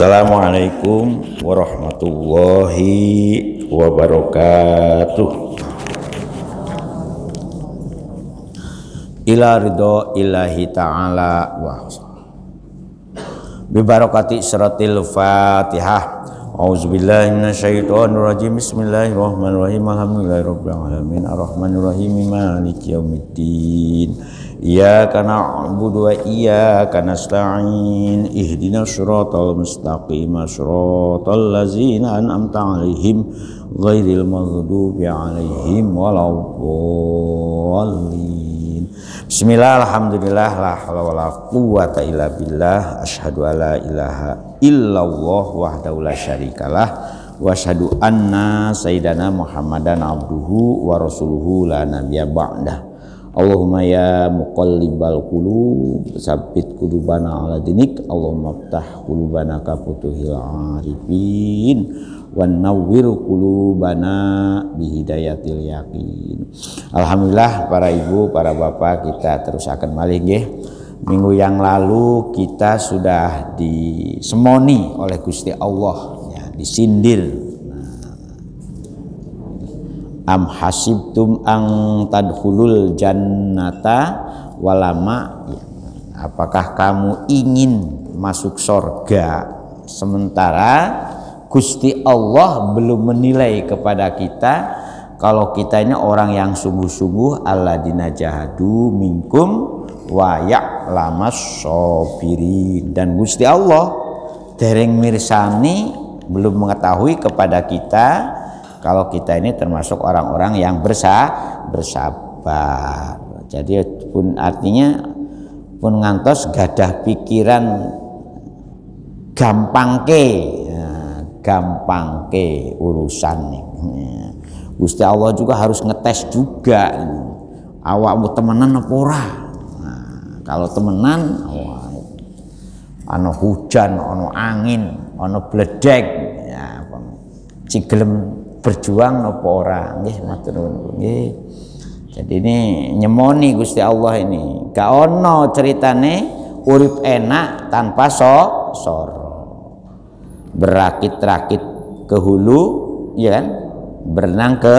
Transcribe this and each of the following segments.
Assalamualaikum warahmatullahi wabarakatuh. Ila ridho ilahi ta'ala wa bibarakati suratil Fatihah. Auzubillahi minasyaitonir rajim. Bismillahirrahmanirrahim. Alhamdulillahirabbil alamin arrahmanirrahim maliki yaumiddin. Iyyaka na'budu wa iyyaka nasta'in. Ihdinas siratal mustaqim, siratal ladzina an'amta 'alaihim ghairil maghdubi 'alaihim waladdallin. Bismillah, alhamdulillah, la haula wala quwwata illa billah. Asyhadu alla ilaha illallah wahdahu la syarikalah wa asyhadu anna sayyidana Muhammadan abduhu wa rasuluhu la nabiyya ba'dah. Allahumma ya muqallibal qulub tsabbit qulubana ala dinik. Allahumma iftah qulubana ka futuhil arifin wan nawwir qulubana bihidayatil yaqin. Alhamdulillah para ibu, para bapak, kita terus akan malih nggih. Minggu yang lalu kita sudah disemoni oleh Gusti Allah ya, disindir. Am hasibtum ang tadkhulul jannata walama, apakah kamu ingin masuk surga sementara Gusti Allah belum menilai kepada kita kalau kita ini orang yang sungguh-sungguh. Alladzina jahadu minkum wa ya'lamas sabirin. Dan Gusti Allah dereng mirsani, belum mengetahui kepada kita kalau kita ini termasuk orang-orang yang bersabar. Jadi pun artinya pun ngantos gadah pikiran gampangke urusan nih. Gusti Allah juga harus ngetes juga, awakmu temenan apa ora. Nah, kalau temenan, ana hujan, ana angin, ana bledek, ya, cigelem berjuang apa ora, nggih matur nuwun nggih. Jadi ini nyemoni Gusti Allah ini, gak ono ceritane urip enak tanpa soro. Berakit-rakit ke hulu, ya kan? Berenang ke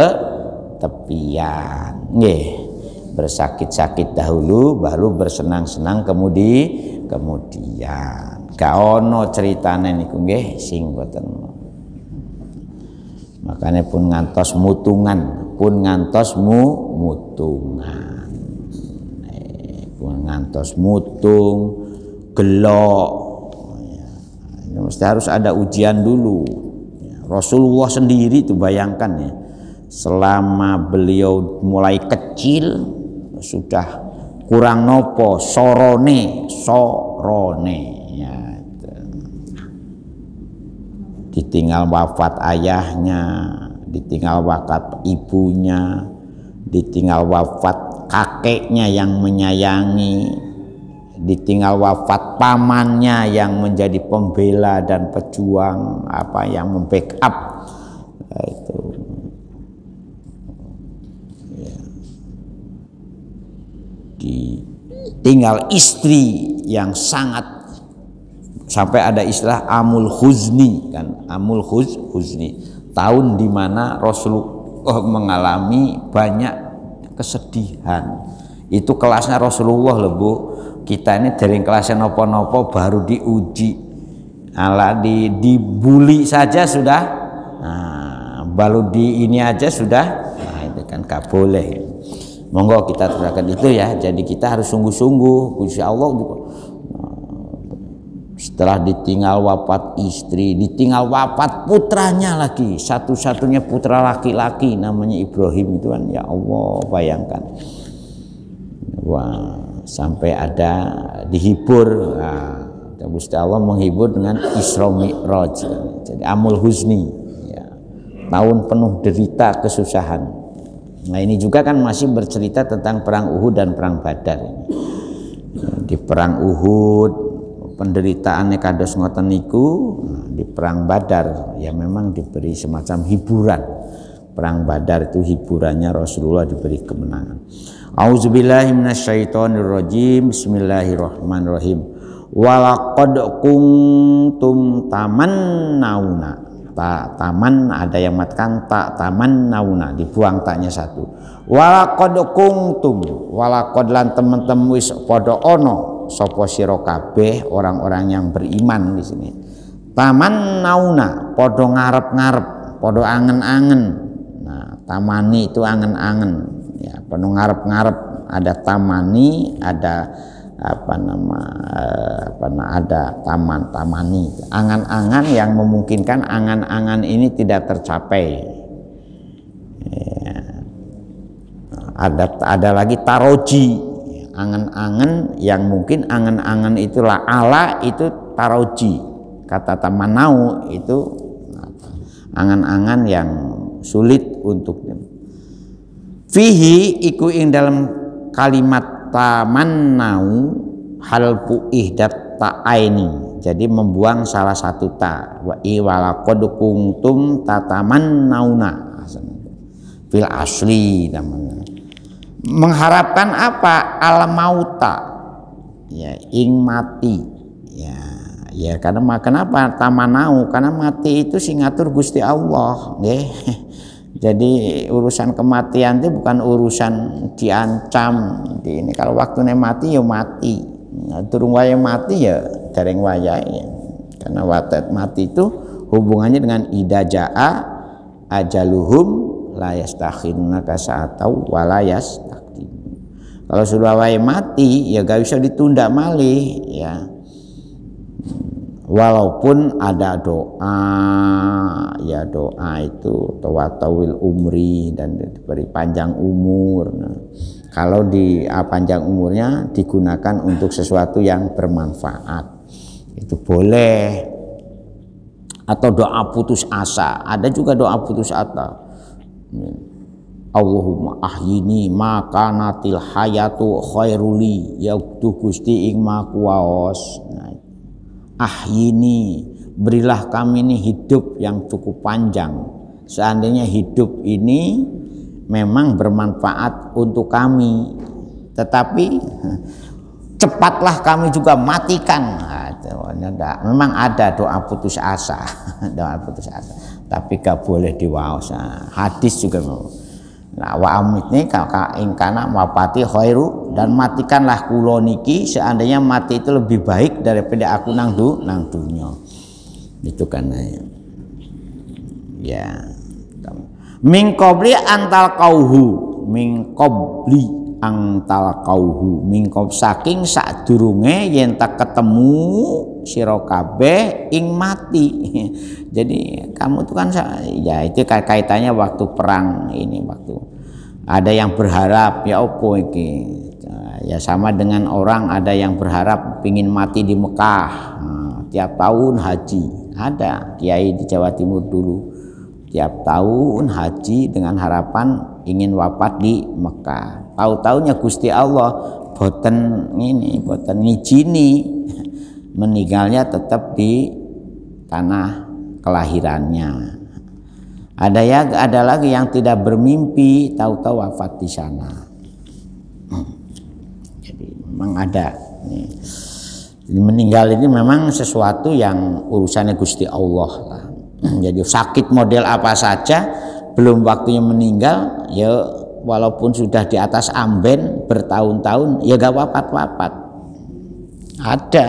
tepian, nggih. Bersakit-sakit dahulu, baru bersenang-senang kemudian. Gak ono ceritane niku nggih sing boten. Makanya pun ngantos mutungan, pun ngantos mutungan, pun ngantos mutung, gelok. Ini mesti harus ada ujian dulu. Rasulullah sendiri itu bayangkan ya, selama beliau mulai kecil sudah kurang nopo sorone ya. Ditinggal wafat ayahnya, ditinggal wafat ibunya, ditinggal wafat kakeknya yang menyayangi, ditinggal wafat pamannya yang menjadi pembela dan pejuang, yang membackup itu. Ya. Ditinggal istri yang sangat, sampai ada istilah amul huzni kan, amul huzni, tahun dimana Rasulullah mengalami banyak kesedihan. Itu kelasnya Rasulullah loh Bu. Kita ini dari kelasnya nopo-nopo baru diuji, dibully saja sudah, baru di ini aja sudah, itu kan gak boleh. Monggo kita terapkan itu ya. Jadi kita harus sungguh-sungguh. Insya Allah juga. Setelah ditinggal wafat istri, ditinggal wafat putranya lagi, satu-satunya putra laki-laki namanya Ibrahim itu kan, ya Allah bayangkan. Wah, sampai ada dihibur. Gusti Allah menghibur dengan Isra Mi'raj. Jadi amul huzni, ya, tahun penuh derita kesusahan. Nah ini juga kan masih bercerita tentang perang Uhud dan perang Badar. Di perang Uhud penderitaannya kados ngoten niku, di perang Badar ya memang diberi semacam hiburan. Perang Badar itu hiburannya Rasulullah diberi kemenangan. Auzubillahi minasyaitonirrajim. Bismillahirrahmanirrahim. walaqad kuntum tamannauna. Taman ada yang matikan tamannauna, dibuang taknya satu. Walaqad kuntum, walaqad lan temen-temen wis padha ana sapa sira kabeh orang-orang yang beriman di sini. Tamannauna, padha ngarep-ngarep, padha angen-angen. Nah, tamani itu angen-angen ya, padha ngarep-ngarep. Ada tamani, ada ada tamani, angan-angan yang memungkinkan angan-angan ini tidak tercapai ya. Ada lagi taroji, angan-angan yang mungkin angan-angan itulah ala itu taroji. Kata tamanau itu angan-angan yang sulit untuknya. Fihi iku ing dalam kalimat tamannau halqu ihdat ta'aini, jadi membuang salah satu ta. Wa walaqad kuntum tatamannauna fil asli namanya. Mengharapkan apa? Al mauta ya, ing mati ya karena kenapa tamanau, karena mati itu sing ngatur Gusti Allah nggih. Jadi urusan kematian itu bukan urusan diancam. Ini kalau waktunya mati ya mati. Nah, durung waya mati ya dereng wayahe. Karena waktu mati itu hubungannya dengan idajaa ajaluhum la yastakhiruna kasa'atau wa la yastaqdim. Kalau sudah waya mati ya gak bisa ditunda malih ya. Walaupun ada doa, ya doa itu tawatawil umri dan diberi panjang umur. Nah, kalau panjang umurnya digunakan untuk sesuatu yang bermanfaat, itu boleh. Atau doa putus asa, ada juga doa putus asa. Allahumma ahyini maka natil hayatu khairuli, ya Gusti ing makuwaos. Nah, ahyini, berilah kami ini hidup yang cukup panjang. Seandainya hidup ini memang bermanfaat untuk kami, tetapi cepatlah kami juga matikan. Nah, memang ada doa putus asa, doa putus asa, tapi gak boleh diwaos. Hadis juga mau. Nah, wa amitni ingkana mapati khairu, dan matikanlah kula niki seandainya mati itu lebih baik daripada aku nang dunya. Itu kan ya. Min qabli antal qauhu, min qabli antal qauhu, min qab saking sadurunge yen tak ketemu sira kabeh ing mati. Jadi kamu itu kan ya itu kaitannya waktu perang ini, waktu ada yang berharap ya opo iki ya, sama dengan orang ada yang berharap ingin mati di Mekah. Nah, tiap tahun haji, ada kiai di Jawa Timur dulu tiap tahun haji dengan harapan ingin wafat di Mekah. Tahu-taunya Gusti Allah boten ngijini, meninggalnya tetap di tanah kelahirannya. Ada lagi yang tidak bermimpi, tahu-tahu wafat di sana. Jadi memang ada. Jadi meninggal ini memang sesuatu yang urusannya Gusti Allah lah. Jadi sakit model apa saja, belum waktunya meninggal, ya walaupun sudah di atas amben bertahun-tahun, ya gak wafat-wafat. Ada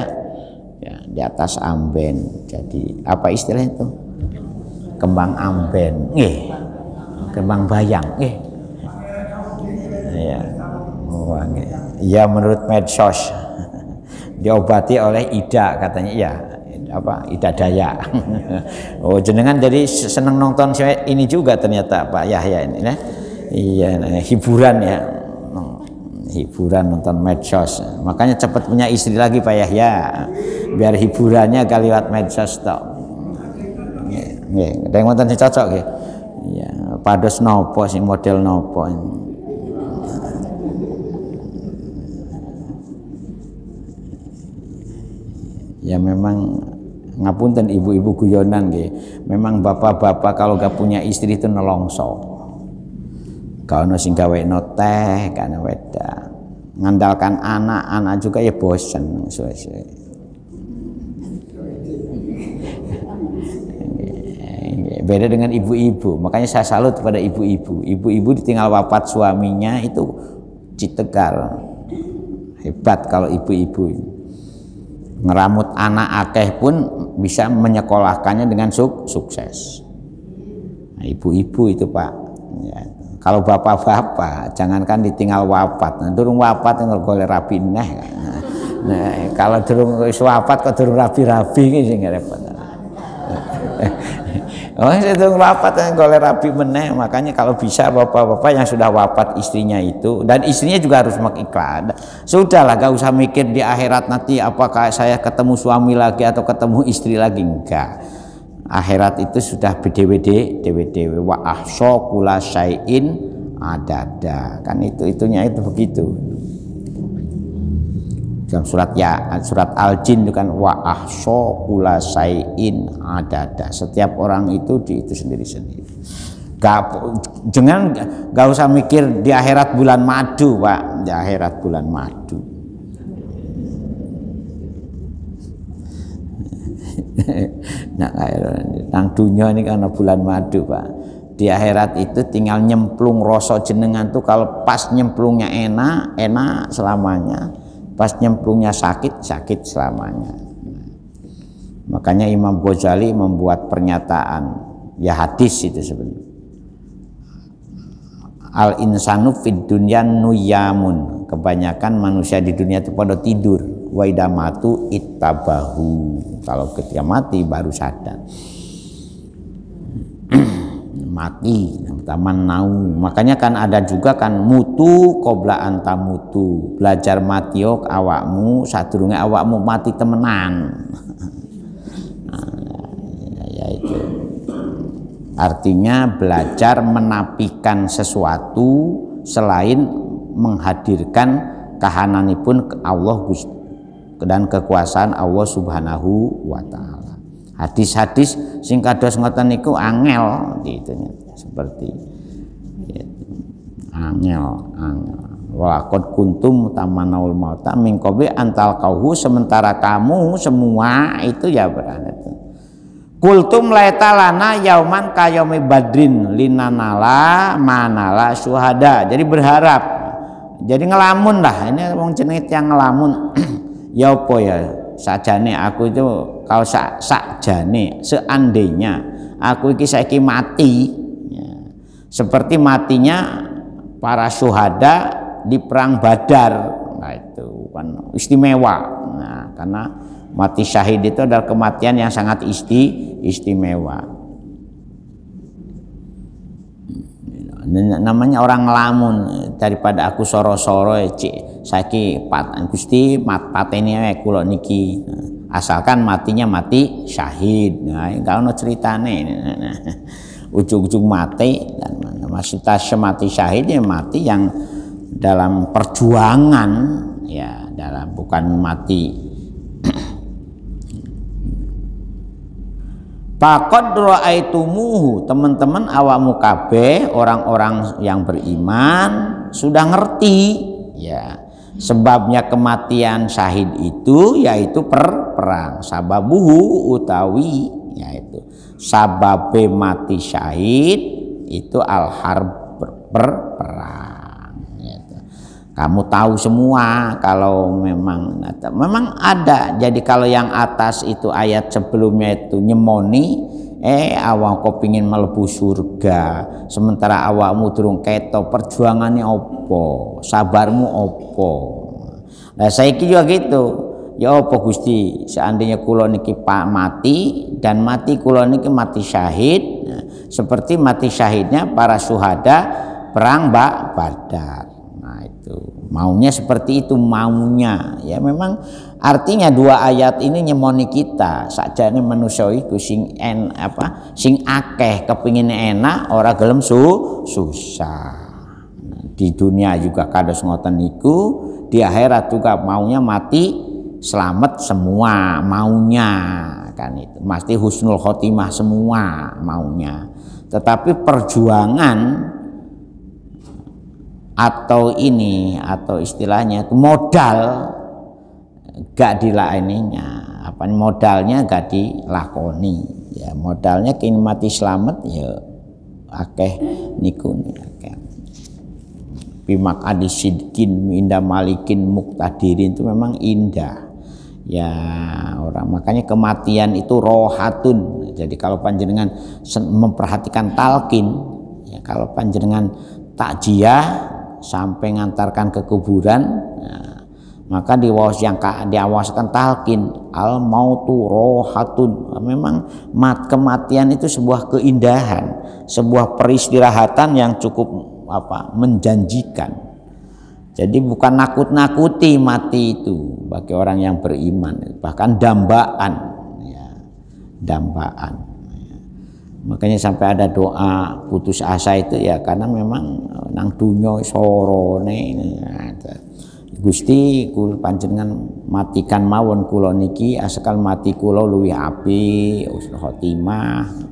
ya, di atas amben. Jadi apa istilah itu? Kembang amben, kembang bayang, ya menurut medsos diobati oleh Ida katanya, ya apa Ida Daya. Oh jenengan jadi seneng nonton ini juga ternyata Pak Yahya ini, iya hiburan ya, hiburan nonton medsos, makanya cepat punya istri lagi Pak Yahya, biar hiburannya gak lewat medsos tok. Ada yang wonten sing cocok nggih. Ya, pados nopo sing model nopo. Ya memang ngapunten ibu-ibu guyonan nggih. Memang bapak-bapak kalau gak punya istri itu nelongso. Kalau ono sing gawekno teh, kana wedak. Ngandalkan anak-anak juga ya bosen suwe-suwe. Beda dengan ibu-ibu, makanya saya salut kepada ibu-ibu. Ibu-ibu ditinggal wafat suaminya itu citegal. Hebat kalau ibu-ibu. Ngeramut anak akeh pun bisa menyekolahkannya dengan sukses. Nah, ibu-ibu itu Pak. Ya. Kalau bapak-bapak, jangankan ditinggal wafat. Nah, durung wafat yang golek rapi neh. Nah, kalau durung wafat kok durung rapi-rapi iki sing repot. Oh, itu wafat yang golek rapi meneh. Makanya kalau bisa bapak-bapak yang sudah wafat istrinya itu, dan istrinya juga harus mengikhlas. Sudahlah, gak usah mikir di akhirat nanti apakah saya ketemu suami lagi atau ketemu istri lagi, enggak. Akhirat itu sudah BDWD wa ahsa kula syai'in adada. Kan itunya itu begitu. Dalam surat Al-Jin itu kan wa ahsa kula syai'in adada. Setiap orang itu sendiri-sendiri. Gak usah mikir di akhirat bulan madu, Pak. Di akhirat bulan madu. Nang dunia ini karena bulan madu, Pak. Di akhirat itu tinggal nyemplung rasa jenengan tuh, kalau pas nyemplungnya enak selamanya, pas nyemplungnya sakit selamanya. Makanya Imam Ghazali membuat pernyataan, ya hadis itu sebenarnya. Al insanu fid dunya nuyamun. Kebanyakan manusia di dunia itu pada tidur. Wa idamatu ittabahu. Kalau ketika mati baru sadar. Mati taman naum. Makanya kan ada juga kan mutu qabla anta mutu. Belajar mati yok awakmu sadurunge awakmu mati temenan. Ya itu. Artinya belajar menafikan sesuatu selain menghadirkan kahananipun Allah dan kekuasaan Allah Subhanahu wa taala. Hadis-hadis sing kados ngoten niku angel gitu, seperti gitu. Angel. Walaqad kuntum tamanaul mauta min qabli antal kauhu, sementara kamu semua itu ya berada. Kultum laitalana yauman kayomi badrin linanala manala syuhada. Jadi berharap, jadi ngelamun lah, ini wong jenenge yang ngelamun. Ya apa ya, sajane aku itu kalau sakjane seandainya aku iki saiki mati ya, seperti matinya para syuhada di perang Badar. Nah itu kan istimewa. Nah, karena mati syahid itu adalah kematian yang sangat istimewa. Namanya orang ngelamun, daripada aku soro-soro cik saiki Gusti pateni wae kula niki. Asalkan matinya mati syahid. Nah, enggak ono ceritane. Ujung-ujung mati, dan masih mati syahid ya mati yang dalam perjuangan ya, dalam bukan mati. Faqad ra'aitumuhu, teman-teman awakmu kabeh orang-orang yang beriman sudah ngerti ya, sebabnya kematian syahid itu yaitu perang. Sababuhu utawi yaitu sababe mati syahid itu al-harb, perang. Kamu tahu semua kalau memang ada. Jadi kalau yang atas itu ayat sebelumnya itu nyemoni, awak kau pingin melebu surga, sementara awakmu durung keto perjuangannya opo, sabarmu opo. Nah saya juga gitu. Ya opo Gusti, seandainya kula niki pak mati dan mati kula niki mati syahid, seperti mati syahidnya para syuhada perang Badar. Maunya seperti itu, maunya ya. Memang artinya dua ayat ini nyemoni kita sakjane manusia iku sing sing akeh kepingin enak ora gelem susah. Di dunia juga kados ngoten niku, di akhirat juga maunya mati selamat semua, maunya kan itu mesti husnul khotimah semua maunya. Tetapi perjuangan atau istilahnya itu modal gak dilakoninya, modalnya gak dilakoni. Ya modalnya kini mati selamat ya akeh niku akeh. Bimak adisidkin indah malikin muktadirin itu memang indah. Ya orang makanya kematian itu rohatun. Jadi kalau panjenengan memperhatikan talqin, ya kalau panjenengan takjiah sampai ngantarkan ke kuburan, ya, maka diawaskan talqin al mautu rohatun. Memang kematian itu sebuah keindahan, sebuah peristirahatan yang cukup menjanjikan. Jadi bukan nakut-nakuti mati itu bagi orang yang beriman, bahkan dambaan ya, dambaan ya. Makanya sampai ada doa putus asa itu ya karena memang nang dunya sorone Gusti kula panjenengan matikan mawon kula niki asal mati kula luwih apik husnul khotimah.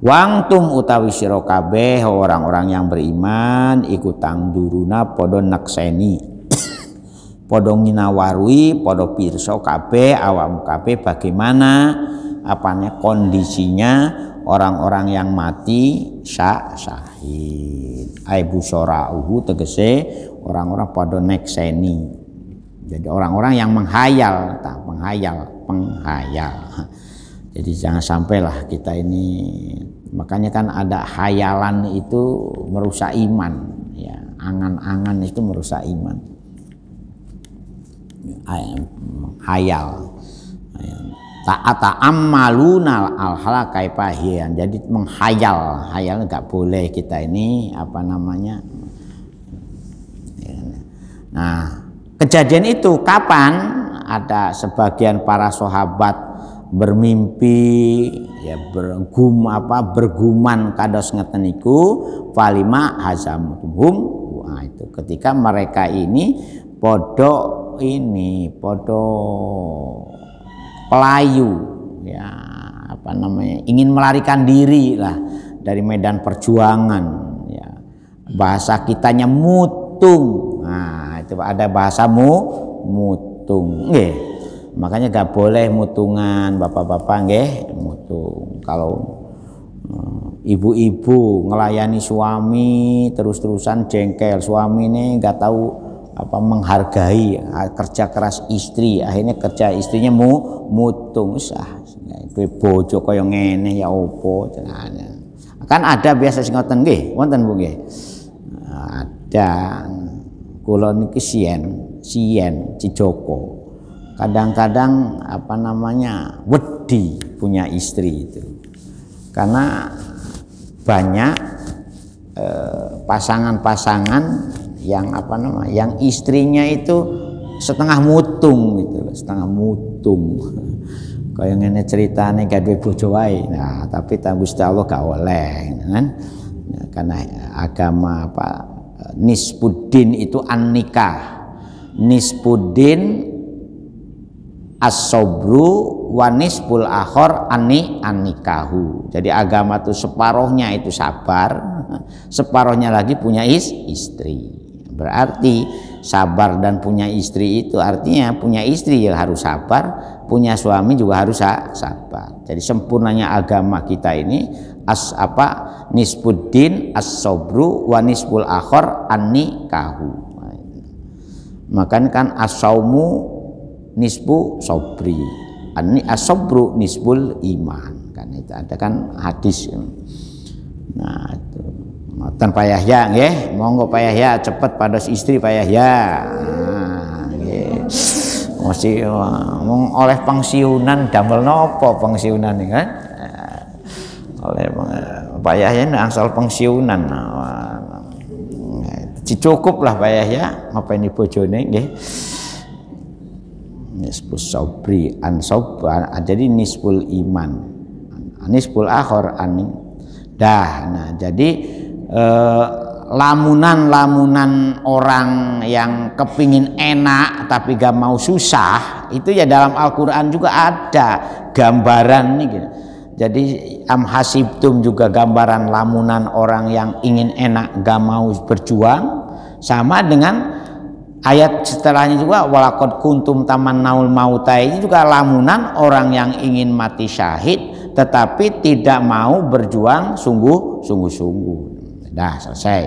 Wangtum utawi sira kabeh orang-orang yang beriman iku tangduruna padha nakseni padha nginawarui padha pirsa kabeh awam kabeh bagaimana kondisinya orang-orang yang mati syahid ai busyara'uhu tegese orang-orang padha nekseni. Jadi orang-orang yang menghayal. Jadi jangan sampailah kita ini, makanya kan ada hayalan itu merusak iman, ya angan-angan itu merusak iman. Hayal, ta'ammaluna al-hala kaifahiyan. Jadi menghayal, hayal nggak boleh kita ini Nah, kejadian itu kapan? Ada sebagian para sahabat bermimpi ya berguman kados ngeten niku falima hazamuhum. Nah, itu ketika mereka ini podo pelayu ya ingin melarikan diri lah dari medan perjuangan ya. Bahasa kitanya mutung. Nah, itu ada bahasa mutung nggih. Makanya gak boleh mutungan bapak-bapak nggih mutung. Kalau ibu-ibu ngelayani suami terus-terusan jengkel, suami ini gak tahu menghargai kerja keras istri, akhirnya kerja istrinya mutung itu bojo kaya ngene ya opo kan ada biasa sing ngoten nggih wonten Bu nggih. Ada kula niki siyen Cijoko kadang-kadang wedi punya istri itu karena banyak pasangan-pasangan yang yang istrinya itu setengah mutung gitu, setengah mutung kayak ngene ceritane gak duwe bojo wae. Nah tapi Gusti Allah gak oleh kan karena agama nispuddin itu an-nikah, nispuddin as-sabru wa nisful akhor an-nikahu. Jadi agama itu separohnya itu sabar, separohnya lagi punya istri. Berarti sabar dan punya istri itu artinya punya istri ya harus sabar, punya suami juga harus sabar. Jadi sempurnanya agama kita ini nisbuddin as-sabru wa nisful akhor an-nikahu. Makanya kan as-saumu nisbu sobri, as-sabru nisbul iman, kan itu ada kan hadis. Nah itu ngoten Pak Yahya nggih, monggo Pak Yahya cepet pados istri Pak Yahya. Nah nggih. Masih oleh pensiunan damel nopo pensiunan ini kan? Oleh Pak Yahya asal pensiunan. Cukup lah Pak Yahya ngopeni bojone nggih. Nisbul sabri jadi nisbul iman, nisbul akhor nah jadi lamunan orang yang kepingin enak tapi gak mau susah itu ya dalam Al-Quran juga ada gambaran nih gitu. Jadi amhasibtum juga gambaran lamunan orang yang ingin enak gak mau berjuang, sama dengan Ayat setelahnya juga walaqad kuntum tamannaul mauta, ini juga lamunan orang yang ingin mati syahid tetapi tidak mau berjuang sungguh-sungguh. Dah selesai.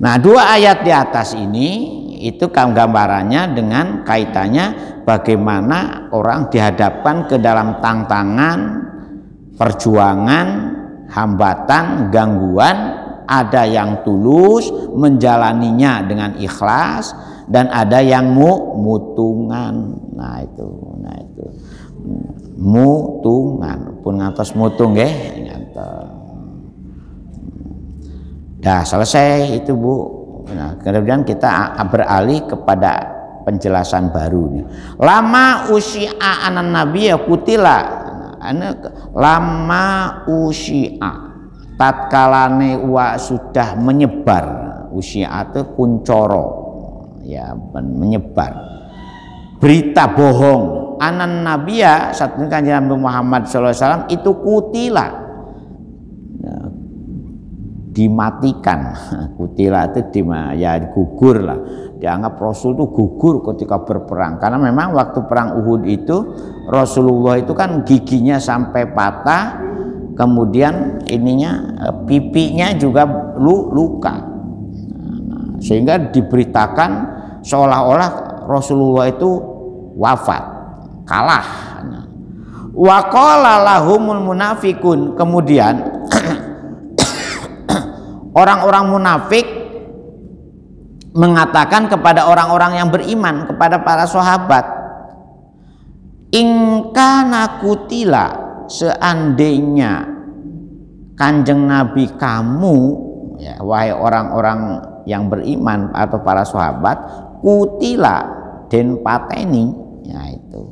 Nah, dua ayat di atas ini itu gambarannya dengan kaitannya bagaimana orang dihadapkan ke dalam tantangan, perjuangan, hambatan, gangguan. Ada yang tulus menjalaninya dengan ikhlas dan ada yang mutungan. Nah itu mutungan pun ngantos mutung nggih. Dah selesai itu Bu. Nah, kemudian kita beralih kepada penjelasan baru nih. Lama usyi'a anan nabiyya kutila. Lama usyi'a tatkalane wa sudah menyebar, usia itu kuncoro ya, menyebar berita bohong anan nabiya satu kanjeng Nabi Muhammad SAW itu kutila, dimatikan. Kutila itu ya gugur lah, dianggap Rasul itu gugur ketika berperang karena memang waktu perang Uhud itu Rasulullah itu kan giginya sampai patah, kemudian ininya pipinya juga luka, sehingga diberitakan seolah-olah Rasulullah itu wafat, kalah. Wa qala lahumul munafiqun, kemudian orang-orang munafik mengatakan kepada orang-orang yang beriman, kepada para sahabat, in kana kutila, seandainya kanjeng Nabi kamu, ya, wahai orang-orang yang beriman atau para sahabat, kutila den pateni, ya itu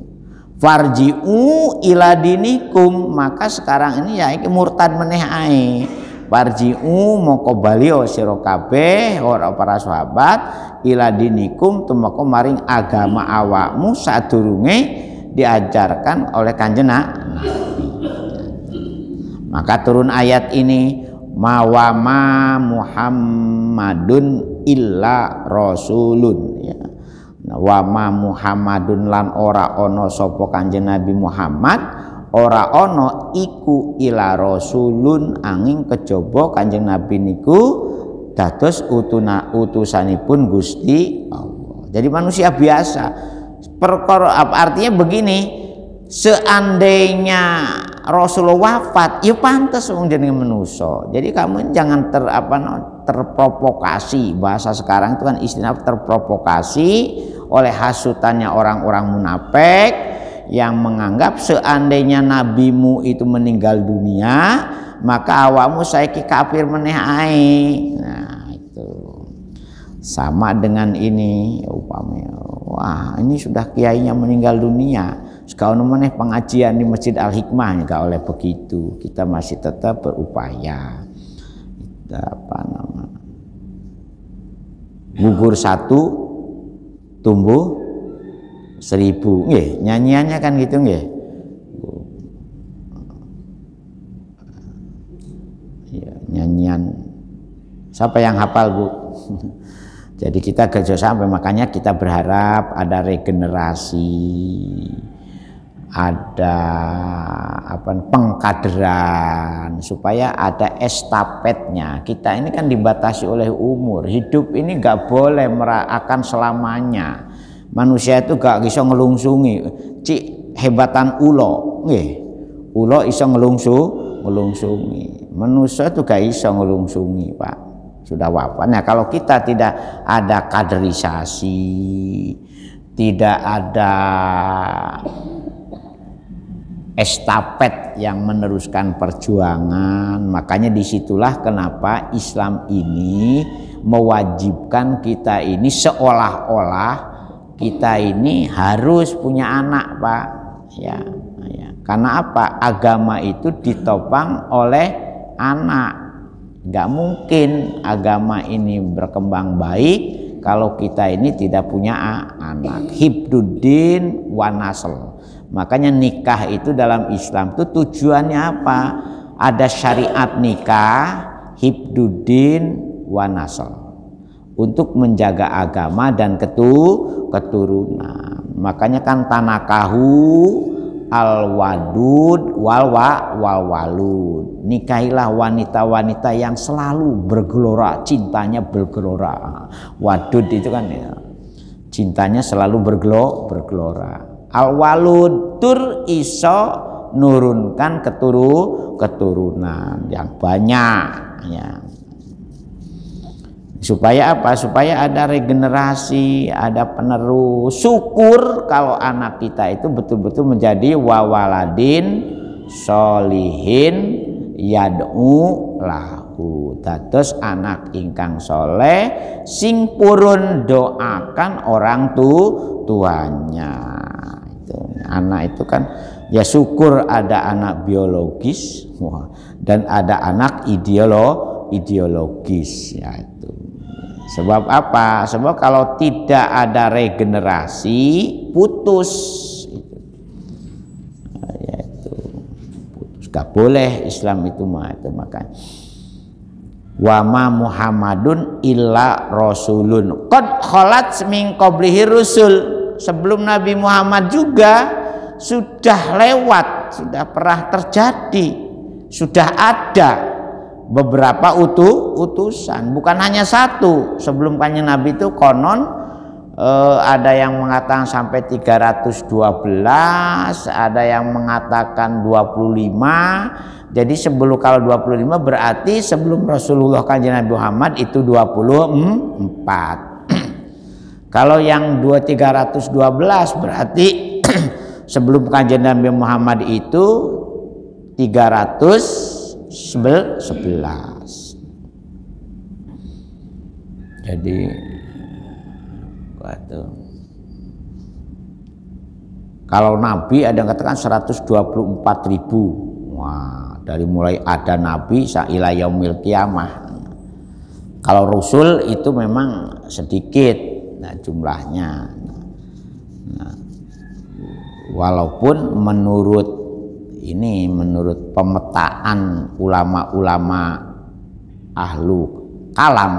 farji'u ila dinikum, maka sekarang ini ya iki murtad meneh ae. Farji'u moko balio sira kabeh ora para sahabat ila dinikum tumeka maring agama awakmu sadurunge diajarkan oleh kanjeng Nabi. Maka turun ayat ini, mawama Muhammadun illa rasulun, ya. Wama Muhammadun lan ora ono sapa kanjeng Nabi Muhammad, ora ono iku ila rasulun angin kejaba kanjeng Nabi niku dados utusanipun Gusti Allah. Jadi manusia biasa. Perkara artinya begini, seandainya Rasulullah wafat, ya pantas wong jenenge manusia. Jadi kamu jangan terprovokasi, bahasa sekarang itu kan istilah terprovokasi oleh hasutannya orang-orang munafik yang menganggap seandainya nabimu itu meninggal dunia, maka awakmu saiki kafir meneh ae. Nah, itu sama dengan ini upamanya, wah ini sudah kiainya meninggal dunia, sekarang meneh pengajian di Masjid Al Hikmah, enggak oleh begitu. Kita masih tetap berupaya. Kita gugur satu tumbuh 1000, nggih, nyanyiannya kan gitu nggih. Ya, nyanyian siapa yang hafal Bu? Jadi kita kerja sampai, makanya kita berharap ada regenerasi, ada pengkaderan, supaya ada estafetnya. Kita ini kan dibatasi oleh umur, hidup ini nggak boleh akan selamanya. Manusia itu gak bisa ngelungsungi, cik hebatan ulo, nggih, ulo iso ngelungsungi, manusia itu gak iso ngelungsungi Pak, sudah wafat. Nah kalau kita tidak ada kaderisasi, tidak ada estafet yang meneruskan perjuangan, makanya disitulah kenapa Islam ini mewajibkan kita ini seolah-olah kita ini harus punya anak Pak, ya. Karena apa? Agama itu ditopang oleh anak. Gak mungkin agama ini berkembang baik kalau kita ini tidak punya anak. Hibduddin wa nasl. Makanya nikah itu dalam Islam itu tujuannya apa? Ada syariat nikah, hibduddin wa nasl, untuk menjaga agama dan keturunan. Makanya kan tanakahu al-wadud wal walud. Nikahilah wanita-wanita yang selalu bergelora, cintanya bergelora. Wadud itu kan ya, cintanya selalu bergelora. Al-walud tur iso nurunkan keturunan yang banyak ya. Supaya apa? Supaya ada regenerasi, ada penerus. Syukur kalau anak kita itu betul-betul menjadi wawaladin solihin yad'u lahu. Dados anak ingkang soleh sing purun doakan orang tuanya. Itu. Anak itu kan ya syukur ada anak biologis dan ada anak ideologis ya itu. Sebab apa? Sebab kalau tidak ada regenerasi putus ya itu. Putus. Gak boleh Islam itu mah itu makanya. Wa ma Muhammadun illa rasulun qad khalat min qablihi rusul. Sebelum Nabi Muhammad juga sudah lewat, sudah pernah terjadi, sudah ada beberapa utusan, bukan hanya satu. Sebelum Kanjeng Nabi itu konon ada yang mengatakan sampai 312, ada yang mengatakan 25. Jadi sebelum, kalau 25 berarti sebelum Rasulullah Kanjeng Nabi Muhammad itu 24. Kalau yang 312 berarti sebelum Kanjeng Nabi Muhammad itu 311. Jadi kalau Nabi ada yang katakan 124.000. Wah, dari mulai ada Nabi ila yaumil kiamah. Kalau Rasul itu memang sedikit jumlahnya. Walaupun menurut pemetaan ulama-ulama ahlu kalam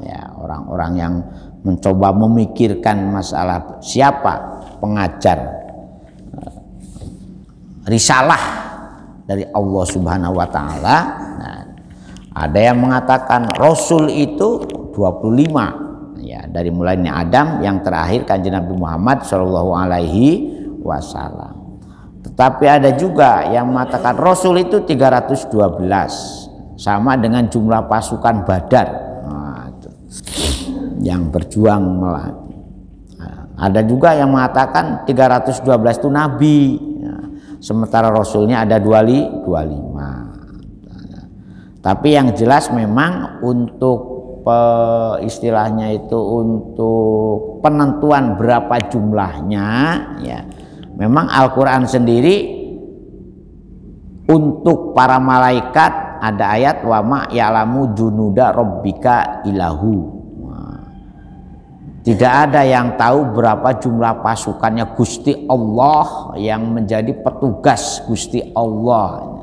ya, orang-orang yang mencoba memikirkan masalah siapa pengajar risalah dari Allah Subhanahu wa taala. Nah, ada yang mengatakan Rasul itu 25 ya, dari mulainya Adam yang terakhir Kanjeng Nabi Muhammad Shallallahu Alaihi Wasallam. Tetapi ada juga yang mengatakan Rasul itu 312 sama dengan jumlah pasukan Badar yang berjuang melatih. Ada juga yang mengatakan 312 itu Nabi, sementara Rasulnya ada 25. Tapi yang jelas memang untuk istilahnya itu untuk penentuan berapa jumlahnya ya, memang Al-Quran sendiri untuk para malaikat ada ayat wa ma ya'lamu junuda rabbika ilahu. Tidak ada yang tahu berapa jumlah pasukannya Gusti Allah yang menjadi petugas Gusti Allah.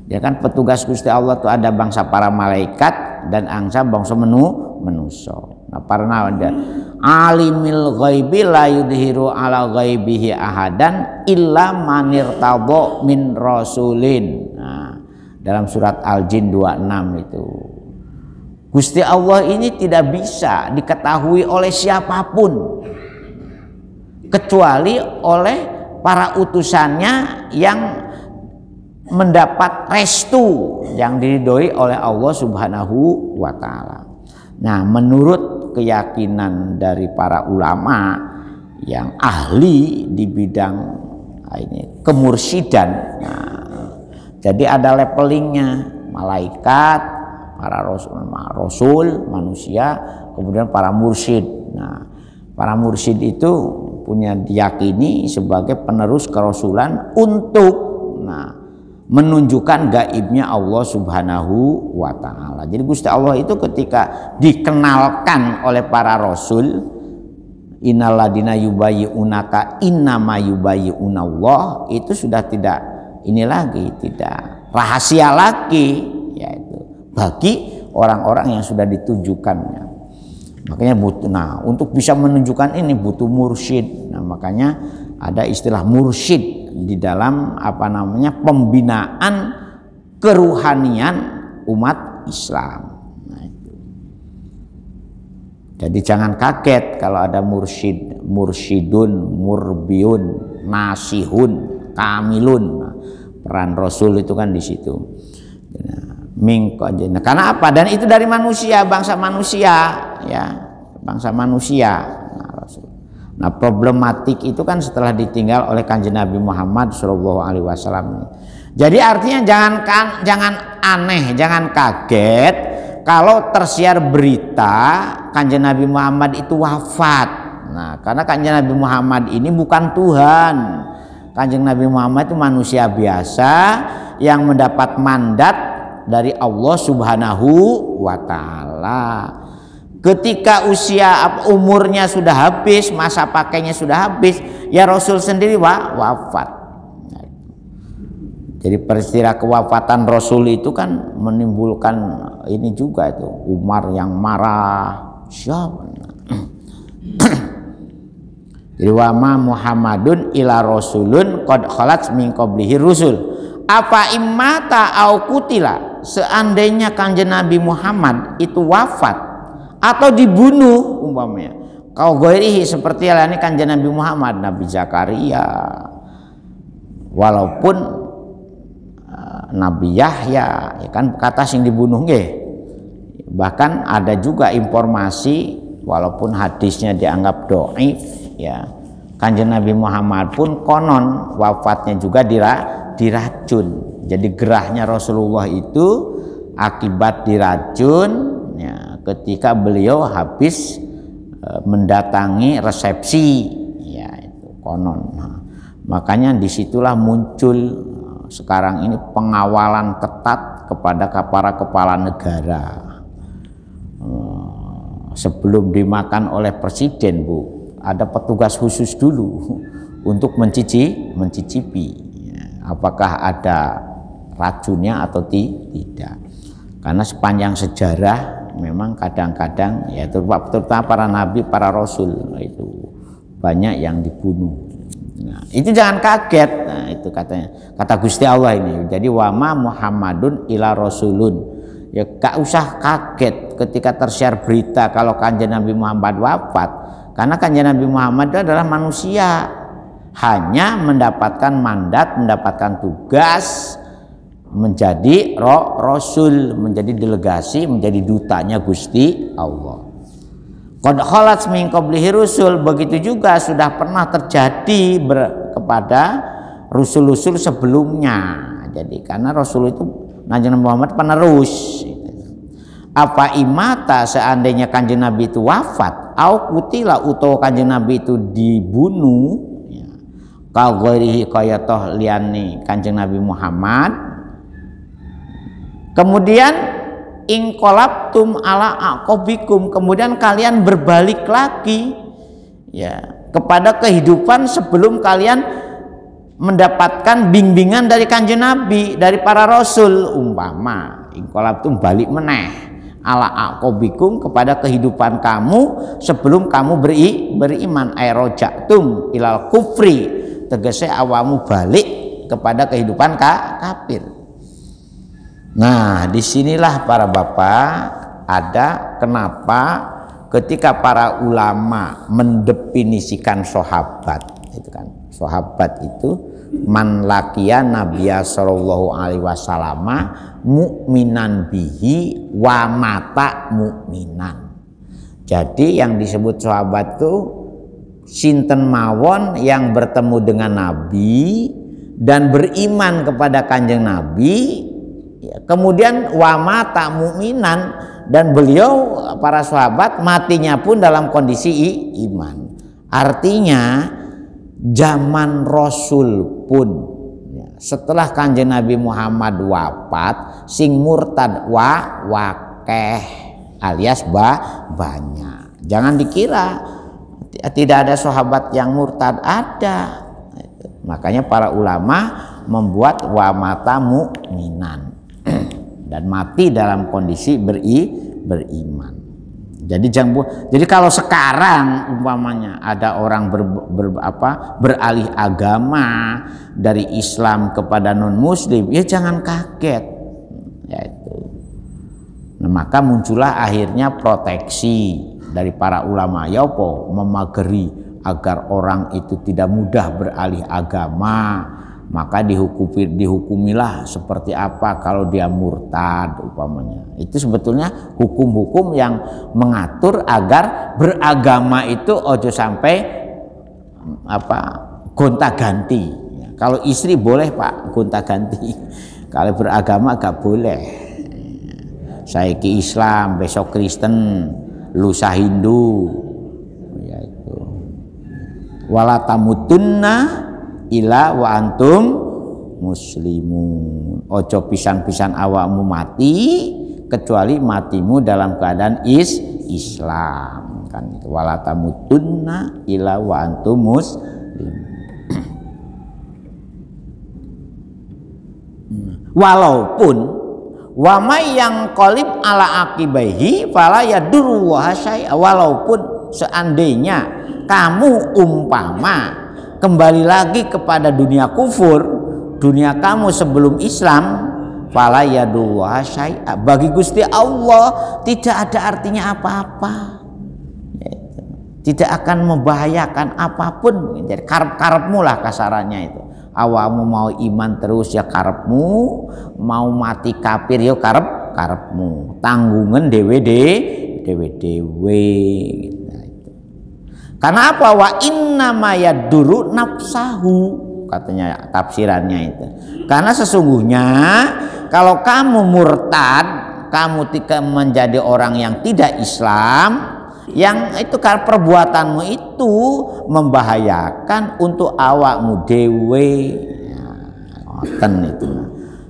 Ya kan, petugas Gusti Allah itu ada bangsa para malaikat dan bangsa manusia. Nah, para ada alimil ghaibi la yudhiru ala ghaibihi ahadan illa manir tabo min rasulin. Nah, dalam surat Al-Jin 26 itu. Gusti Allah ini tidak bisa diketahui oleh siapapun kecuali oleh para utusannya yang mendapat restu yang diridhoi oleh Allah Subhanahu wa taala. Nah, menurut keyakinan dari para ulama yang ahli di bidang ini kemursidan. Nah, jadi ada levelingnya, malaikat, para rasul, manusia, kemudian para mursyid. Nah, para mursyid itu punya diyakini sebagai penerus kerasulan untuk menunjukkan gaibnya Allah Subhanahu wa taala. Jadi Gusti Allah itu ketika dikenalkan oleh para rasul, innaladina yubayyi'unaka innama yubayyi'unallah, itu sudah tidak ini lagi, tidak rahasia lagi, yaitu bagi orang-orang yang sudah ditujukannya. Makanya butuh, nah untuk bisa menunjukkan ini butuh mursyid. Nah makanya ada istilah mursyid di dalam apa namanya pembinaan keruhanian umat Islam. Nah, itu. Jadi jangan kaget kalau ada mursyid, mursyidun, murbiun, nasihun, kamilun. Nah, peran Rasul itu kan di situ. Nah, karena apa? Dan itu dari manusia, bangsa manusia, ya, bangsa manusia. Nah, problematik itu kan setelah ditinggal oleh Kanjeng Nabi Muhammad SAW. Jadi artinya jangan aneh, jangan kaget kalau tersiar berita Kanjeng Nabi Muhammad itu wafat. Nah, karena Kanjeng Nabi Muhammad ini bukan Tuhan. Kanjeng Nabi Muhammad itu manusia biasa yang mendapat mandat dari Allah Subhanahu wa Ta'ala. Ketika usia umurnya sudah habis, masa pakainya sudah habis, ya Rasul sendiri wafat. Jadi peristiwa kewafatan Rasul itu kan menimbulkan ini juga itu, Umar yang marah. Siapa? Jadi wa ma Muhammadun ila rasulun qad khalat min qablihi rusul. Apa immata au kutila, seandainya Kanjeng Nabi Muhammad itu wafat atau dibunuh umpamanya, kau goirihi seperti halnya Kanjeng Nabi Muhammad, Nabi Zakaria, walaupun Nabi Yahya, ya kan kata sing dibunuh nggih. Bahkan ada juga informasi walaupun hadisnya dianggap dhaif, ya, Kanjeng Nabi Muhammad pun konon wafatnya juga diracun. Jadi gerahnya Rasulullah itu akibat diracun, ya, ketika beliau habis mendatangi resepsi, ya itu konon. Nah, makanya disitulah muncul sekarang ini pengawalan ketat kepada para kepala negara. Sebelum dimakan oleh presiden, Bu, ada petugas khusus dulu untuk mencicipi apakah ada racunnya atau tidak. Karena sepanjang sejarah memang kadang-kadang ya terutama para nabi, para rasul itu banyak yang dibunuh. Nah, itu jangan kaget. Nah, itu katanya kata Gusti Allah ini. Jadi wa ma Muhammadun ila rasulun. Ya gak usah kaget ketika tersiar berita kalau Kanjeng Nabi Muhammad wafat, karena Kanjeng Nabi Muhammad itu adalah manusia, hanya mendapatkan mandat, mendapatkan tugas menjadi rasul, menjadi delegasi, menjadi dutanya Gusti Allah. Qad khalat min qablihi rusul, begitu juga sudah pernah terjadi kepada rasul-rasul sebelumnya. Jadi karena rasul itu Kanjeng Nabi Muhammad penerus. Apa imata, seandainya Kanjeng Nabi itu wafat, au kutila utawa Kanjeng Nabi itu dibunuh, ya, kau ghairihi kaya toh liyane Kanjeng Nabi Muhammad, kemudian ingkolabtum ala aqobikum, kemudian kalian berbalik lagi, ya, kepada kehidupan sebelum kalian mendapatkan bimbingan dari Kanjeng Nabi, dari para rasul. Umpama ingkolabtum balik meneh ala aqobikum, kepada kehidupan kamu sebelum kamu beriman, aerojaktum ilal kufri, tegese awamu balik kepada kehidupan kafir. Nah, disinilah para bapak ada kenapa ketika para ulama mendefinisikan sahabat, itu kan sahabat itu man laqiya nabiyya sallallahu alaihi wasallam mukminan bihi wa mata mukminan. Jadi yang disebut sahabat itu sinten mawon yang bertemu dengan Nabi dan beriman kepada Kanjeng Nabi, ya, kemudian wa mata mukminan, dan beliau para sahabat matinya pun dalam kondisi iman. Artinya zaman Rasul pun, ya, setelah Kanjeng Nabi Muhammad wafat, sing murtad wakeh alias banyak. Jangan dikira tidak ada sahabat yang murtad, ada. Makanya para ulama membuat wa mata mukminan dan mati dalam kondisi beriman. Jadi kalau sekarang umpamanya ada orang beralih agama dari Islam kepada non Muslim, ya jangan kaget. Ya itu. Nah, maka muncullah akhirnya proteksi dari para ulama ya memageri agar orang itu tidak mudah beralih agama. Maka dihukumilah seperti apa kalau dia murtad umpamanya. Itu sebetulnya hukum-hukum yang mengatur agar beragama itu ojo sampai gonta-ganti. Kalau istri boleh Pak gonta-ganti. Kalau beragama gak boleh. Saiki Islam, besok Kristen, lusa Hindu. Ya itu. Wala tamutunna ila wa antum muslimun. Ojo pisan-pisan awakmu mati kecuali matimu dalam keadaan Islam kan itu. Wala tamutunna ila wa antum muslimun. Walaupun wa may yang qalib ala akibaihi fala yadurru wa syai'a. Walaupun seandainya kamu umpama kembali lagi kepada dunia kufur, dunia kamu sebelum Islam, fala yadu wa syai'a, bagi Gusti Allah tidak ada artinya apa-apa. Tidak akan membahayakan apapun. Jadi karepmu lah kasarannya itu. Awakmu mau iman terus ya karepmu, mau mati kafir ya karepmu. Tanggungan dewe gitu. Karena apa? Wa inna ma yaduru nafsahu, katanya tafsirannya itu. Karena sesungguhnya kalau kamu murtad, kamu tidak menjadi orang yang tidak Islam, yang itu karena perbuatanmu itu membahayakan untuk awakmu dewe. Ya, itu.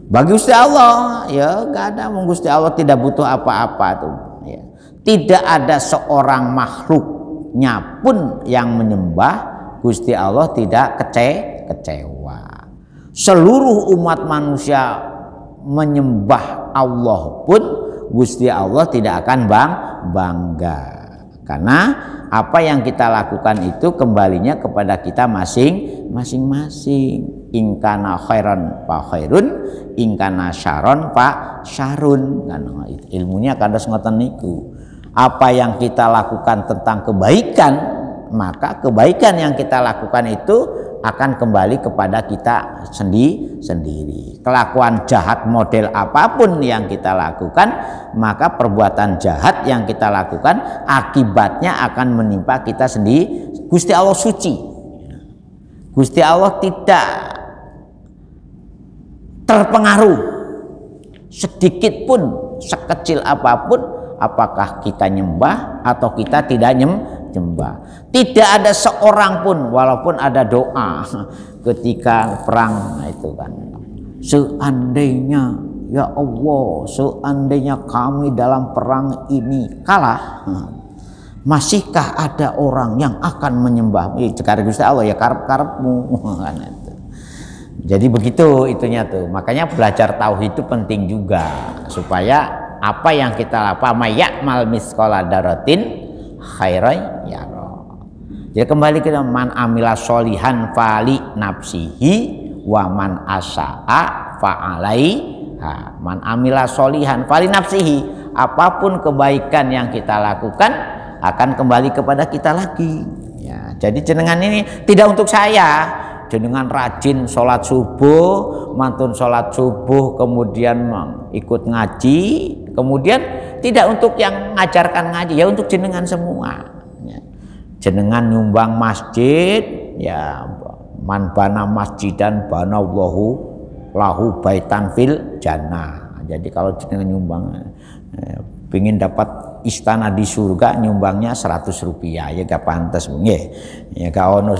Bagi Gusti Allah ya gak ada, Gusti Allah tidak butuh apa-apa tuh. Ya. Tidak ada seorang makhluk pun yang menyembah Gusti Allah tidak kecewa. Seluruh umat manusia menyembah Allah pun Gusti Allah tidak akan bangga. Karena apa yang kita lakukan itu kembalinya kepada kita masing-masing. Ingkana khairan fa khairun, ingkana syaron fa syarun. Kan ilmunya kados ngoten niku. Apa yang kita lakukan tentang kebaikan, maka kebaikan yang kita lakukan itu akan kembali kepada kita sendiri. Kelakuan jahat model apapun yang kita lakukan, maka perbuatan jahat yang kita lakukan akibatnya akan menimpa kita sendiri. Gusti Allah suci. Gusti Allah tidak terpengaruh sedikit pun, sekecil apapun, apakah kita nyembah atau kita tidak nyembah. Tidak ada seorang pun, walaupun ada doa ketika perang itu kan, seandainya ya Allah, seandainya kami dalam perang ini kalah, masihkah ada orang yang akan menyembah? Cekar Gusti Allah ya karepmu kan itu. Jadi begitu itunya tuh. Makanya belajar tauhid itu penting juga supaya apa yang kita lakukan mayakmal misqala daratin khairan yara. Jadi kembali ke man amila solihan fali nafsihi wa man asaa fa alaiha. Man amila solihan fali nafsihi, apapun kebaikan yang kita lakukan akan kembali kepada kita lagi. Ya, jadi jenengan ini tidak untuk saya. Jenengan rajin sholat subuh, mantun sholat subuh, kemudian ikut ngaji, kemudian tidak untuk yang ngajarkan ngaji, ya untuk jenengan semua. Ya. Jenengan nyumbang masjid, ya man bana masjidan bana Allahu lahu baitan fil jannah. Jadi kalau jenengan nyumbang, pingin dapat istana di surga, nyumbangnya 100 rupiah, ya gak pantas, ya gak ono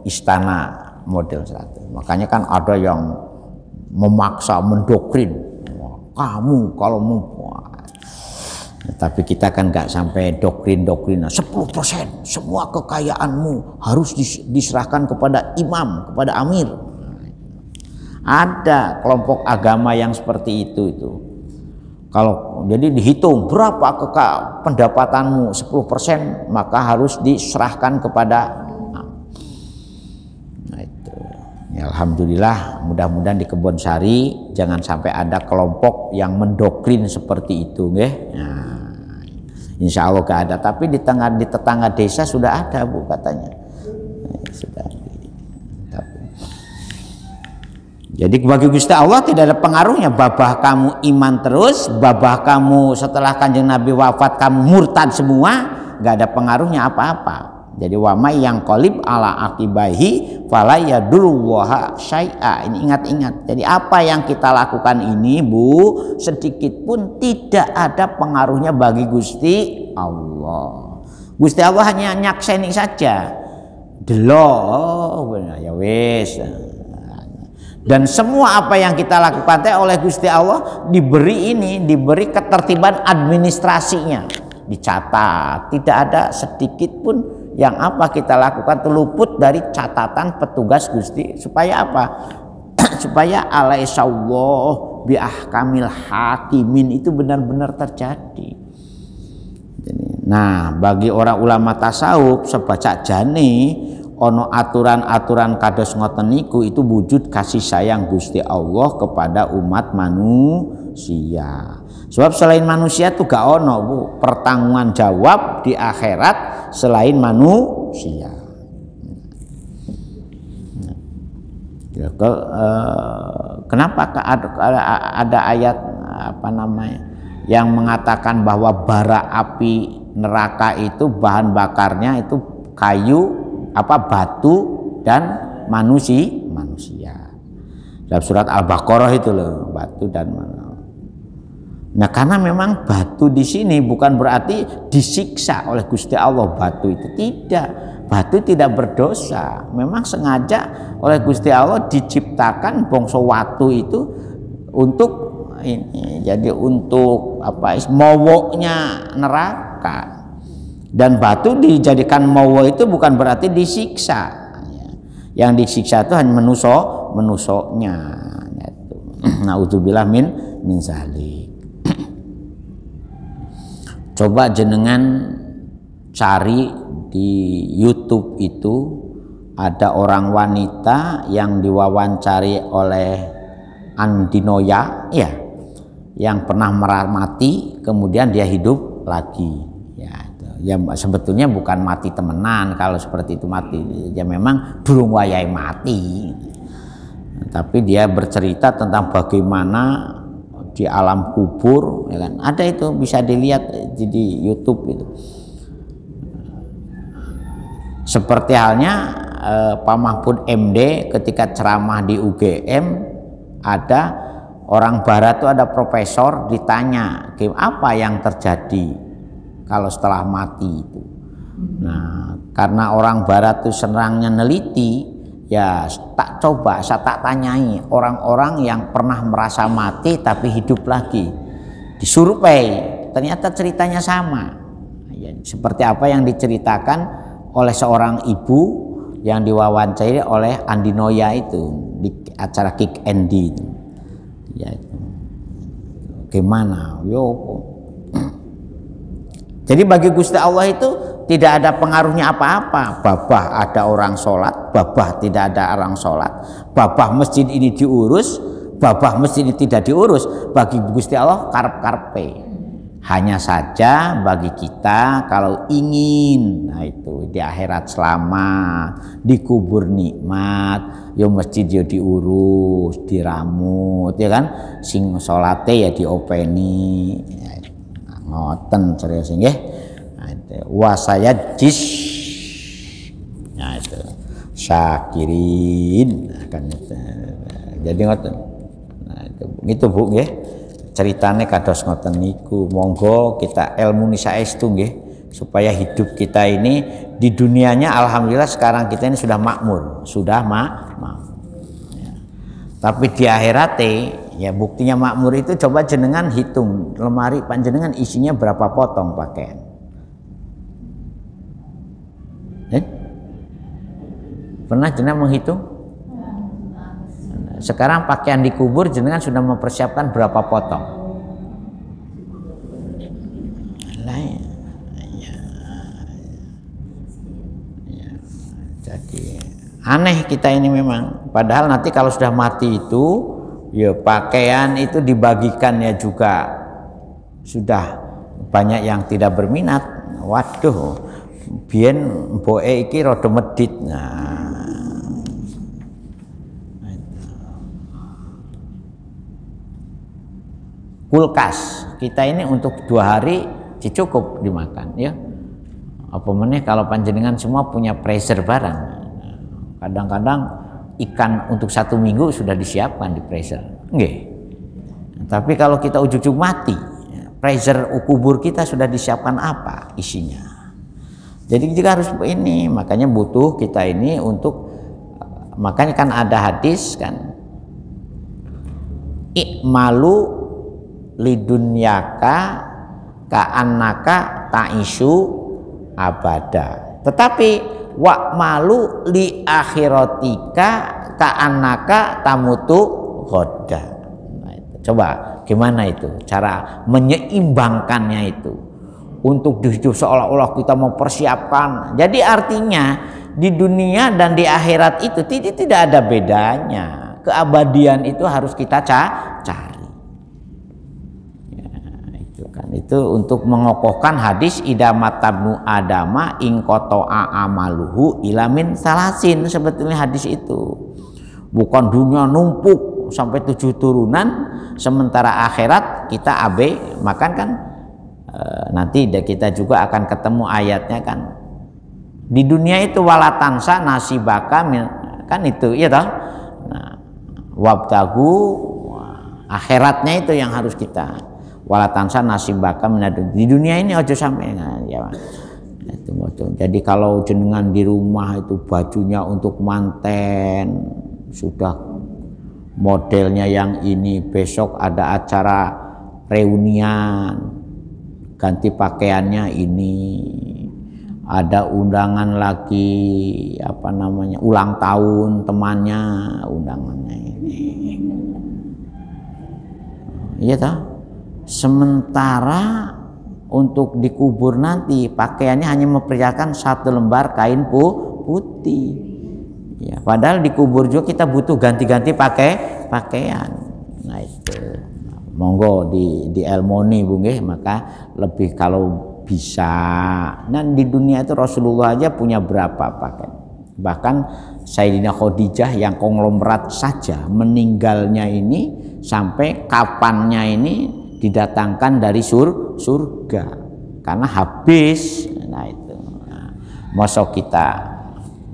istana model 100. Makanya kan ada yang memaksa, mendoktrin, kamu kalau mau, tapi kita kan nggak sampai doktrin 10% semua kekayaanmu harus diserahkan kepada imam, kepada amir. Ada kelompok agama yang seperti itu. Kalau jadi dihitung berapa pendapatanmu 10%, maka harus diserahkan kepada. Nah itu. Ya, alhamdulillah, mudah-mudahan di Kebonsari jangan sampai ada kelompok yang mendoktrin seperti itu, nggih. Nah, insya Allah gak ada, tapi di tetangga desa sudah ada, Bu, katanya. Sudah. Jadi bagi Gusti Allah tidak ada pengaruhnya. Babah kamu iman terus, babah kamu setelah Kanjeng Nabi wafat kamu murtad semua, nggak ada pengaruhnya apa-apa. Jadi wa may yang qalib ala akibaihi fala yadurrullaha syai'a. Ini ingat-ingat. Jadi apa yang kita lakukan ini, Bu, sedikit pun tidak ada pengaruhnya bagi Gusti Allah. Gusti Allah hanya nyakseni saja. Delok, ya wis. Dan semua apa yang kita lakukan oleh Gusti Allah diberi ketertiban administrasinya, dicatat. Tidak ada sedikit pun yang apa kita lakukan terluput dari catatan petugas Gusti. Supaya apa? Supaya alaihissallahu bi ahkamil hakimin itu benar-benar terjadi. Nah, bagi orang ulama tasawuf sebaca jane ono aturan-aturan kados ngoten niku itu wujud kasih sayang Gusti Allah kepada umat manusia. Sebab selain manusia tuh gak ono, Bu, pertanggungan jawab di akhirat selain manusia. Kenapa ada ayat apa namanya yang mengatakan bahwa bara api neraka itu bahan bakarnya itu kayu, batu dan manusia. Dalam surat Al-Baqarah itu loh, batu dan manusia. Nah, karena memang batu di sini bukan berarti disiksa oleh Gusti Allah, batu itu tidak. Batu tidak berdosa. Memang sengaja oleh Gusti Allah diciptakan bangsa watu itu untuk ini. Jadi untuk mowoknya neraka. Dan batu dijadikan mawa itu bukan berarti disiksa. Yang disiksa itu hanya menusuknya. Naudzubillah min zalik. Coba jenengan cari di YouTube itu ada orang wanita yang diwawancari oleh Andi Noya, ya, yang pernah mati kemudian dia hidup lagi. Ya sebetulnya bukan mati temenan, kalau seperti itu mati ya memang durung wayahe mati. Tapi dia bercerita tentang bagaimana di alam kubur, ya kan? Ada itu bisa dilihat di YouTube itu. Seperti halnya Pak Mahfud MD ketika ceramah di UGM, ada orang barat itu ada profesor ditanya apa yang terjadi kalau setelah mati itu. Nah, karena orang barat itu senangnya neliti, ya saya tak tanyai orang-orang yang pernah merasa mati tapi hidup lagi, disurvei, ternyata ceritanya sama. Ya, seperti apa yang diceritakan oleh seorang ibu yang diwawancari oleh Andi Noya itu di acara Kick Andy. Ya, gimana? Jadi bagi Gusti Allah itu tidak ada pengaruhnya apa-apa. Babah ada orang sholat, babah tidak ada orang sholat, babah masjid ini diurus, babah masjid ini tidak diurus. Bagi Gusti Allah karep-karpe. Hanya saja bagi kita kalau ingin, nah itu di akhirat selamat, dikubur nikmat, yo masjid yo diurus, diramut, ya kan? Sing sholate ya diopeni. Ngoten serius nggih. Wasaya jis. Nah itu syakirin akan jadi ngoten. Nah itu Bu nggih. Ceritane kados ngoten niku. Monggo kita ilmu saestu nggih supaya hidup kita ini di dunianya alhamdulillah sekarang kita ini sudah makmur, sudah ya. Tapi di akhirate ya buktinya makmur itu coba jenengan hitung lemari panjenengan isinya berapa potong pakaian. Pernah jenengan menghitung? Sekarang pakaian dikubur jenengan sudah mempersiapkan berapa potong? Jadi aneh kita ini memang. Padahal nanti kalau sudah mati itu, ya pakaian itu dibagikannya juga sudah banyak yang tidak berminat. Waduh, biyen mboke iki rada medit. Nah, kulkas kita ini untuk 2 hari cukup dimakan ya. Apa meneh kalau panjenengan semua punya freezer barang. Kadang-kadang ikan untuk 1 minggu sudah disiapkan di freezer. Nggih. Tapi kalau kita ujug-ujug mati, freezer kubur kita sudah disiapkan apa isinya. Jadi kita harus ini, makanya butuh kita ini untuk, makanya kan ada hadis kan, ikmalu lidunyaka ka'annaka ta'isu abada. Tetapi wa'malu li akhiratika ka'annaka tamutu ghoda. Nah, coba gimana itu cara menyeimbangkannya itu untuk hidup seolah-olah kita mempersiapkan. Jadi artinya di dunia dan di akhirat itu tidak ada bedanya. Keabadian itu harus kita cari. Itu untuk mengokohkan hadis idamat tabnu adama ingkoto'a amaluhu ilamin salasin. Sebetulnya hadis itu bukan dunia numpuk sampai 7 turunan sementara akhirat kita abe makan kan. Nanti kita juga akan ketemu ayatnya kan, di dunia itu walatansa nasibaka kan itu ya toh. Nah, wabtagu akhiratnya itu yang harus kita walatansa nasibaka minadun. Di dunia ini ojo sampai ya. Itu. Jadi kalau jenengan di rumah itu bajunya untuk manten sudah modelnya yang ini, besok ada acara reunian ganti pakaiannya ini, ada undangan lagi apa namanya ulang tahun temannya undangannya ini. Iya toh? Sementara untuk dikubur nanti pakaiannya hanya memperlihatkan 1 lembar kain putih. Ya, padahal dikubur juga kita butuh ganti-ganti pakaian. Nah itu, monggo di Elmoni Bu nggih, maka lebih kalau bisa. Dan di dunia itu Rasulullah aja punya berapa pakaian. Bahkan Sayyidina Khadijah yang konglomerat saja meninggalnya ini sampai kapannya ini didatangkan dari surga karena habis. Nah itu mosok kita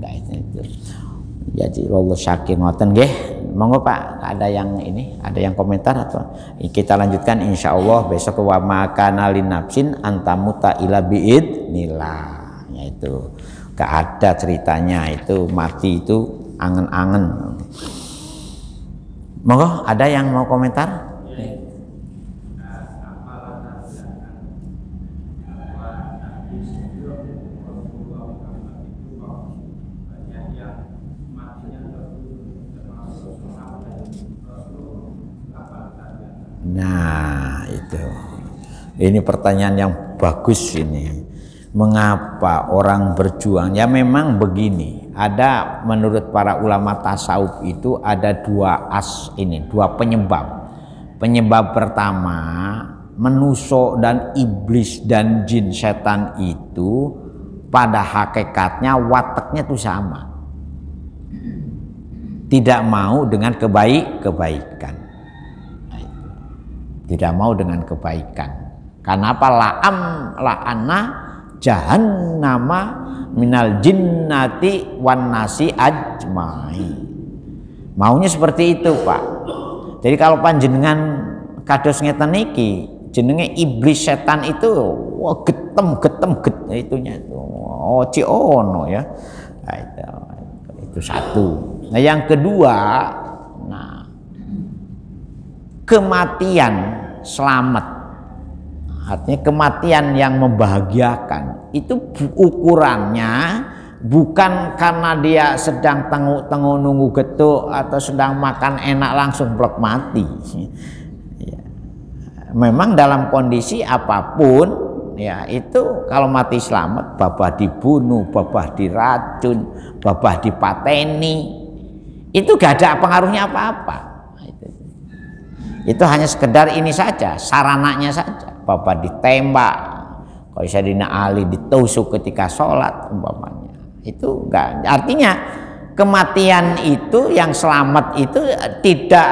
nah itu. Jadi Allah syakir ngoten nggih. Monggo Pak, ada yang ini, ada yang komentar atau kita lanjutkan insyaallah besok. Wa makana linafsin antamuta ila biidnillah. Yaitu gak ada ceritanya itu mati itu angen-angen. Monggo ada yang mau komentar? Nah itu, ini pertanyaan yang bagus ini. Mengapa orang berjuang? Ya memang begini. Ada menurut para ulama tasawuf itu ada 2 penyebab. Penyebab pertama, manusia dan iblis dan jin setan itu pada hakikatnya wataknya itu sama. Tidak mau dengan kebaikan. Tidak mau dengan kebaikan. Kenapa? La'anna jahannama minal jinnati wan nasi ajma'i. Maunya seperti itu Pak. Jadi kalau panjenengan kados ngeten iki jenenge iblis setan itu getem itunya itu. Ono ya. Nah, itu satu. Nah yang kedua, kematian selamat, artinya kematian yang membahagiakan itu ukurannya bukan karena dia sedang tenguk-tenguk nunggu getuk atau sedang makan enak langsung blok mati. Memang dalam kondisi apapun ya itu kalau mati selamat, babah dibunuh, babah diracun, babah dipateni, itu gak ada pengaruhnya apa-apa. Itu hanya sekedar ini saja, sarananya saja. Babah ditembak, kalau Sayyidina Ali ditusuk ketika sholat umpamanya, itu enggak, artinya kematian itu yang selamat itu tidak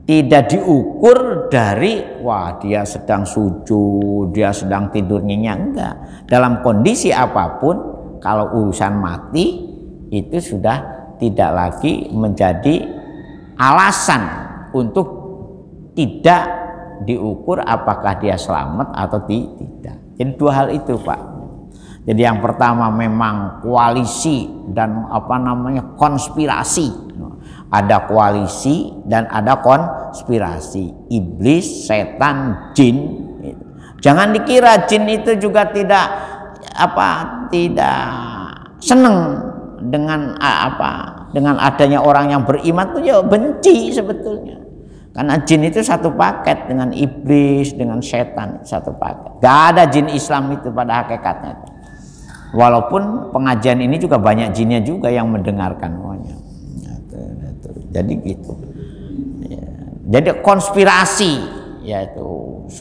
tidak diukur dari wah dia sedang sujud, dia sedang tidur nyenyak, enggak. Dalam kondisi apapun kalau urusan mati itu sudah tidak lagi menjadi alasan untuk tidak diukur apakah dia selamat atau tidak. Jadi dua hal itu, Pak. Jadi yang pertama memang koalisi dan konspirasi. Ada koalisi dan ada konspirasi, iblis, setan, jin. Jangan dikira jin itu juga tidak senang dengan dengan adanya orang yang beriman, itu ya benci sebetulnya. Karena jin itu satu paket dengan iblis, dengan setan, satu paket. Gak ada jin Islam itu pada hakikatnya. Walaupun pengajian ini juga banyak jinnya juga yang mendengarkan semuanya. Jadi gitu. Ya. Jadi konspirasi yaitu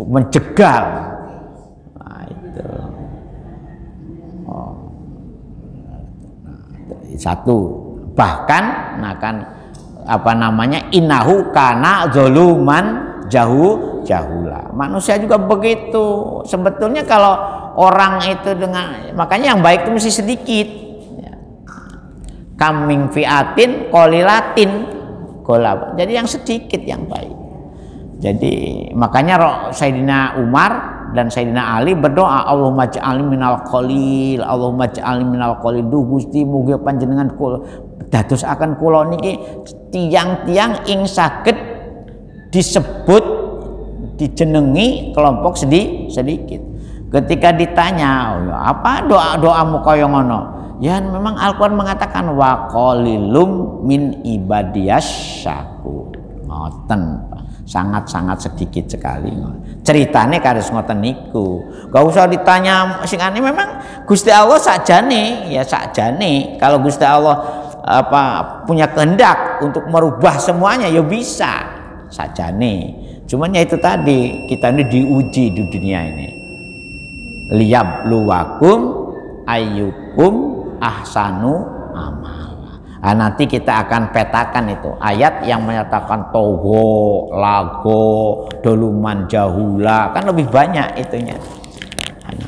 menjegal. Nah, itu. Satu. Bahkan innahu kana zoluman jahula. Manusia juga begitu. Sebetulnya kalau orang itu makanya yang baik itu mesti sedikit. Kaming fiatin qolilatin golab. Jadi yang sedikit yang baik. Jadi makanya Sayyidina Umar dan Sayyidina Ali berdoa, Allahumma ja'alni minal qalil, Allahumma ja'alni minal qalil. Duh Gusti mugi panjenengan dados akan kula niki tiang-tiang ing saged disebut dijenengi kelompok sedikit. Ketika ditanya, apa doamu kaya ngono? Ya memang Al-Quran mengatakan wa qalilum min ibadiyas syakur. Ngoten, sangat-sangat sedikit sekali. Ceritane kados ngoten niku. Gak usah ditanya sing ane, memang Gusti Allah sakjane, ya sakjane. Kalau Gusti Allah punya kehendak untuk merubah semuanya ya bisa sakjane. Cuman ya itu tadi, kita ini diuji di dunia ini. Liyabluwakum ayyukum ahsanu amala. Nah, nanti kita akan petakan itu ayat yang menyatakan togo, lago, doluman jahula, kan lebih banyak itunya.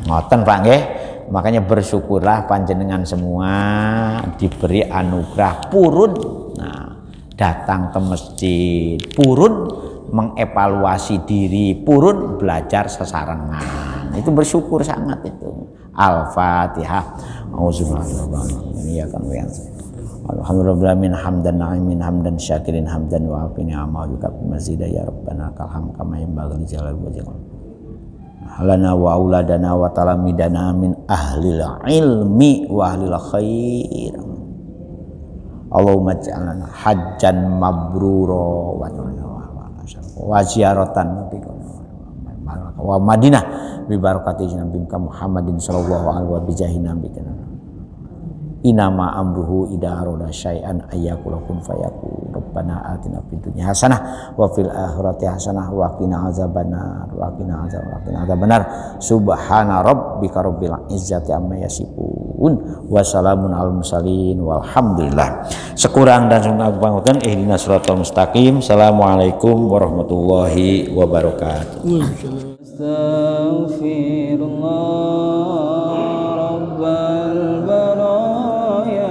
Ngoten Pak nggih. Makanya bersyukurlah panjenengan semua diberi anugerah purun. Nah, datang ke masjid, purun mengevaluasi diri, purun belajar sesarengan. Itu bersyukur sangat itu. Al-Fatihah. Alhamdulillah min hamdan na'imin hamdan syakirin hamdan wa afini amalika bimazida ya rabbana kalham kama yanbaghi jalal wajhika halana wa auladana wa talamidana min ahlil ilmi wa ahlil khair. Allahumma ja'alna hajjan mabrura wa ziyaratan wa Madinah bi barakati Nabi Muhammadin sallallahu alaihi wa bijahi nabi inama amruhu idza arada syai'an ayyakul kun fayakun. Rabbana atina fid dunya hasanah wa fil akhirati hasanah wa qina azabannar subhana rabbika rabbil izzati amma yasifun wa salamun alal mursalin walhamdulillah. Sekurang dan sempurna pangapunten, ihdinas siratal mustaqim. Assalamualaikum warahmatullahi wabarakatuh. Astaghfirullah rabbal baraya.